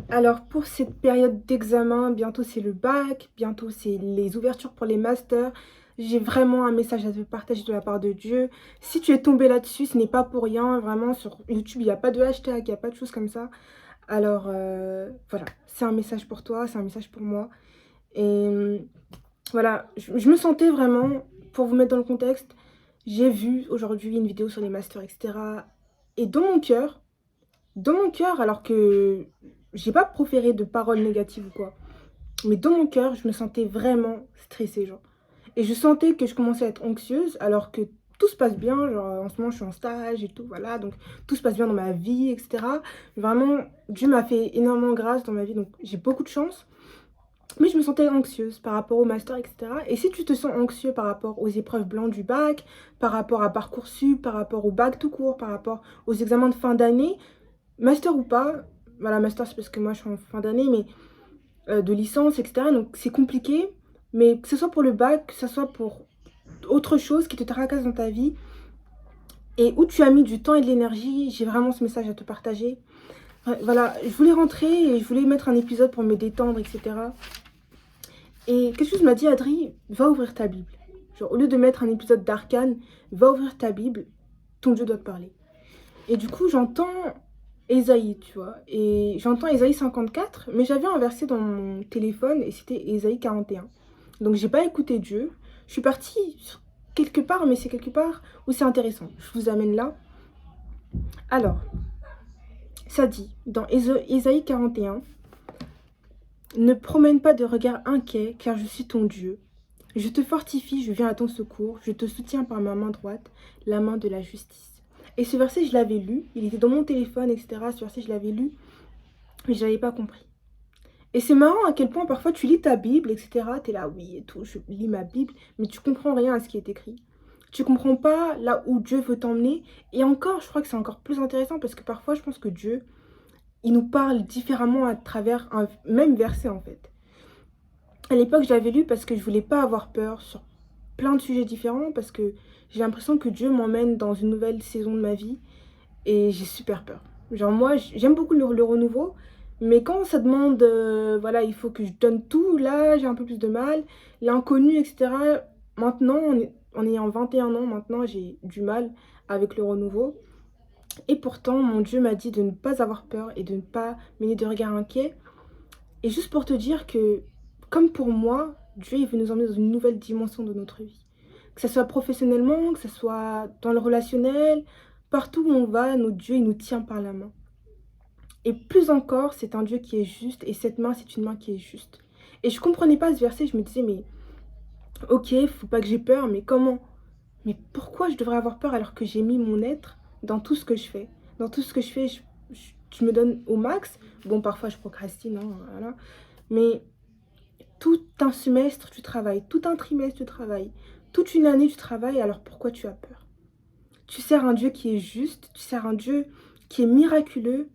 Alors pour cette période d'examen, bientôt c'est le bac, bientôt c'est les ouvertures pour les masters. J'ai vraiment un message à te partager de la part de Dieu. Si tu es tombé là-dessus, ce n'est pas pour rien. Vraiment, sur YouTube, il n'y a pas de hashtag, il n'y a pas de choses comme ça. Alors voilà, c'est un message pour toi, c'est un message pour moi. Et voilà, je me sentais vraiment, pour vous mettre dans le contexte, j'ai vu aujourd'hui une vidéo sur les masters, etc. Et dans mon cœur, alors que j'ai pas proféré de paroles négatives ou quoi, mais dans mon cœur, je me sentais vraiment stressée, genre. Et je sentais que je commençais à être anxieuse, alors que tout se passe bien, genre en ce moment je suis en stage et tout, voilà, donc tout se passe bien dans ma vie, etc. Vraiment, Dieu m'a fait énormément grâce dans ma vie, donc j'ai beaucoup de chance. Mais je me sentais anxieuse par rapport au master, etc. Et si tu te sens anxieux par rapport aux épreuves blancs du bac, par rapport à Parcoursup, par rapport au bac tout court, par rapport aux examens de fin d'année, master ou pas, voilà, master c'est parce que moi je suis en fin d'année, mais de licence, etc. Donc c'est compliqué, mais que ce soit pour le bac, que ce soit pour autre chose qui te tracasse dans ta vie, et où tu as mis du temps et de l'énergie, j'ai vraiment ce message à te partager. Voilà, je voulais rentrer et je voulais mettre un épisode pour me détendre, etc. Et quelque chose m'a dit, Adri, va ouvrir ta Bible. Genre, au lieu de mettre un épisode d'Arcane, va ouvrir ta Bible, ton Dieu doit te parler. Et du coup, j'entends Ésaïe, tu vois. Et j'entends Ésaïe 54, mais j'avais un verset dans mon téléphone et c'était Ésaïe 41. Donc, j'ai pas écouté Dieu. Je suis partie quelque part, mais c'est quelque part où c'est intéressant. Je vous amène là. Alors, ça dit, dans Ésaïe 41, ne promène pas de regard inquiet, car je suis ton Dieu. Je te fortifie, je viens à ton secours, je te soutiens par ma main droite, la main de la justice. Et ce verset, je l'avais lu, il était dans mon téléphone, etc. Ce verset, je l'avais lu, mais je n'avais pas compris. Et c'est marrant à quel point parfois tu lis ta Bible, etc. Tu es là, oui, et tout, je lis ma Bible, mais tu comprends rien à ce qui est écrit. Tu comprends pas là où Dieu veut t'emmener. Et encore, je crois que c'est encore plus intéressant parce que parfois, je pense que Dieu, il nous parle différemment à travers un même verset, en fait. À l'époque, je l'avais lu parce que je voulais pas avoir peur sur plein de sujets différents, parce que j'ai l'impression que Dieu m'emmène dans une nouvelle saison de ma vie et j'ai super peur. Genre moi, j'aime beaucoup le renouveau, mais quand ça demande, voilà, il faut que je donne tout, là, j'ai un peu plus de mal. L'inconnu, etc. Maintenant, on est en 21 ans, maintenant, j'ai du mal avec le renouveau. Et pourtant, mon Dieu m'a dit de ne pas avoir peur et de ne pas mener de regard inquiet. Et juste pour te dire que, comme pour moi, Dieu il veut nous emmener dans une nouvelle dimension de notre vie. Que ce soit professionnellement, que ce soit dans le relationnel, partout où on va, notre Dieu, il nous tient par la main. Et plus encore, c'est un Dieu qui est juste, et cette main, c'est une main qui est juste. Et je comprenais pas ce verset, je me disais, mais ok, faut pas que j'ai peur, mais comment? Mais pourquoi je devrais avoir peur alors que j'ai mis mon être dans tout ce que je fais? Dans tout ce que je fais, je me donne au max. Bon, parfois je procrastine, hein, voilà. Mais tout un semestre, tu travailles. Tout un trimestre, tu travailles. Toute une année, tu travailles. Alors pourquoi tu as peur? Tu sers un Dieu qui est juste. Tu sers un Dieu qui est miraculeux.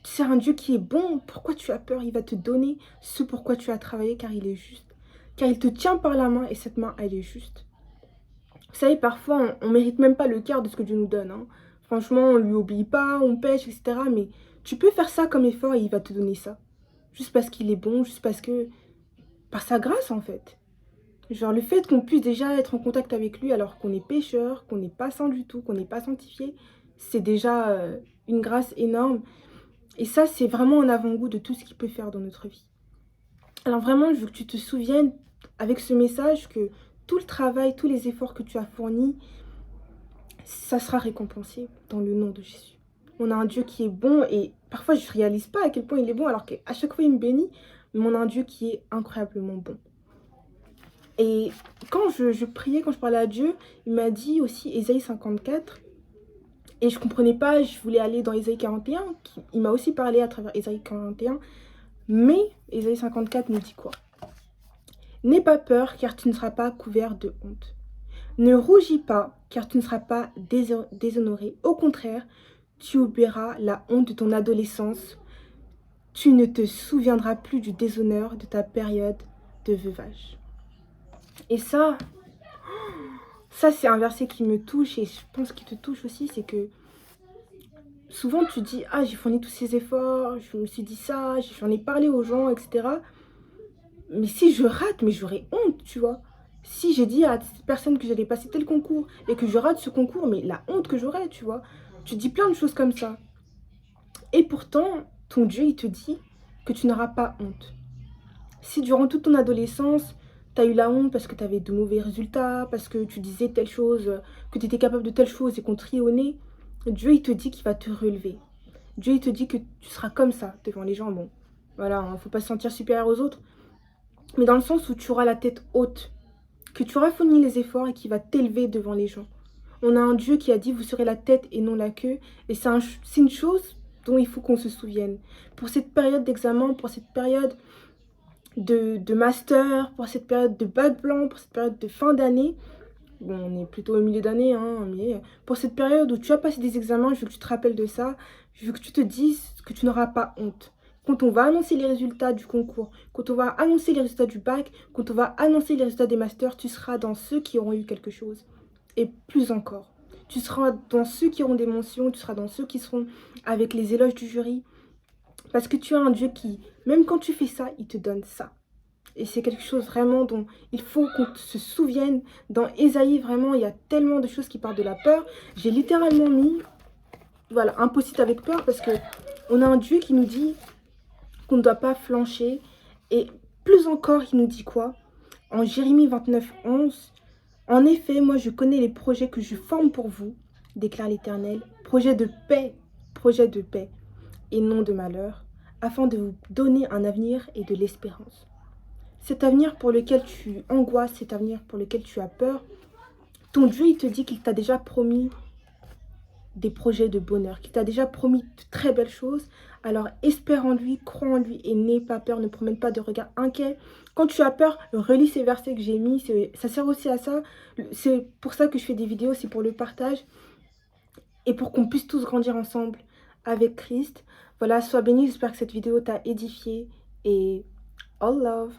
Tu sers un Dieu qui est bon. Pourquoi tu as peur? Il va te donner ce pourquoi tu as travaillé, car il est juste. Car il te tient par la main et cette main, elle est juste. Vous savez, parfois, on mérite même pas le quart de ce que Dieu nous donne, hein. Franchement, on lui obéit pas, on pêche, etc. Mais tu peux faire ça comme effort et il va te donner ça. Juste parce qu'il est bon, juste parce que... Par sa grâce, en fait. Genre le fait qu'on puisse déjà être en contact avec lui alors qu'on est pécheur, qu'on n'est pas saint du tout, qu'on n'est pas sanctifié, c'est déjà une grâce énorme. Et ça, c'est vraiment un avant-goût de tout ce qu'il peut faire dans notre vie. Alors vraiment, je veux que tu te souviennes avec ce message que tout le travail, tous les efforts que tu as fournis, ça sera récompensé dans le nom de Jésus. On a un Dieu qui est bon et parfois je ne réalise pas à quel point il est bon alors qu'à chaque fois il me bénit, mais on a un Dieu qui est incroyablement bon. Et quand je priais, quand je parlais à Dieu, il m'a dit aussi Ésaïe 54. Et je comprenais pas, je voulais aller dans Ésaïe 41. Il m'a aussi parlé à travers Ésaïe 41. Mais Ésaïe 54 nous dit quoi? N'aie pas peur, car tu ne seras pas couvert de honte. Ne rougis pas, car tu ne seras pas déshonoré. Au contraire, tu oublieras la honte de ton adolescence. Tu ne te souviendras plus du déshonneur de ta période de veuvage. Et ça c'est un verset qui me touche et je pense qu'il te touche aussi, c'est que souvent tu dis: «Ah, j'ai fourni tous ces efforts, je me suis dit ça, j'en ai parlé aux gens et cetera. Mais si je rate, mais j'aurais honte, tu vois? Si j'ai dit à cette personne que j'allais passer tel concours et que je rate ce concours, mais la honte que j'aurais, tu vois?» Tu dis plein de choses comme ça. Et pourtant, ton Dieu, il te dit que tu n'auras pas honte. Si durant toute ton adolescence, tu as eu la honte parce que tu avais de mauvais résultats, parce que tu disais telle chose, que tu étais capable de telle chose et qu'on te riait au nez, Dieu, il te dit qu'il va te relever. Dieu, il te dit que tu seras comme ça devant les gens. Bon, voilà, hein, faut pas se sentir supérieur aux autres, mais dans le sens où tu auras la tête haute, que tu auras fourni les efforts et qui va t'élever devant les gens. On a un Dieu qui a dit: vous serez la tête et non la queue. Et c'est une chose dont il faut qu'on se souvienne. Pour cette période d'examen, pour cette période de master, pour cette période de bac blanc, pour cette période de fin d'année, bon, on est plutôt au milieu d'année, hein, mais pour cette période où tu as passé des examens, je veux que tu te rappelles de ça, je veux que tu te dises que tu n'auras pas honte. Quand on va annoncer les résultats du concours, quand on va annoncer les résultats du bac, quand on va annoncer les résultats des masters, tu seras dans ceux qui auront eu quelque chose. Et plus encore, tu seras dans ceux qui auront des mentions, tu seras dans ceux qui seront avec les éloges du jury. Parce que tu as un Dieu qui, même quand tu fais ça, il te donne ça. Et c'est quelque chose vraiment dont il faut qu'on se souvienne. Dans Ésaïe, vraiment, il y a tellement de choses qui parlent de la peur. J'ai littéralement mis, voilà, un post-it avec peur parce que on a un Dieu qui nous dit qu'on ne doit pas flancher. Et plus encore, il nous dit quoi? En Jérémie 29, 11, en effet, moi je connais les projets que je forme pour vous, déclare l'Éternel, projets de paix et non de malheur, afin de vous donner un avenir et de l'espérance. Cet avenir pour lequel tu angoisses, cet avenir pour lequel tu as peur, ton Dieu, il te dit qu'il t'a déjà promis des projets de bonheur, qu'il t'a déjà promis de très belles choses. Alors espère en lui, crois en lui et n'aie pas peur, ne promène pas de regard inquiet. Quand tu as peur, relis ces versets que j'ai mis, ça sert aussi à ça. C'est pour ça que je fais des vidéos, c'est pour le partage et pour qu'on puisse tous grandir ensemble avec Christ. Voilà, sois béni, j'espère que cette vidéo t'a édifié et all love.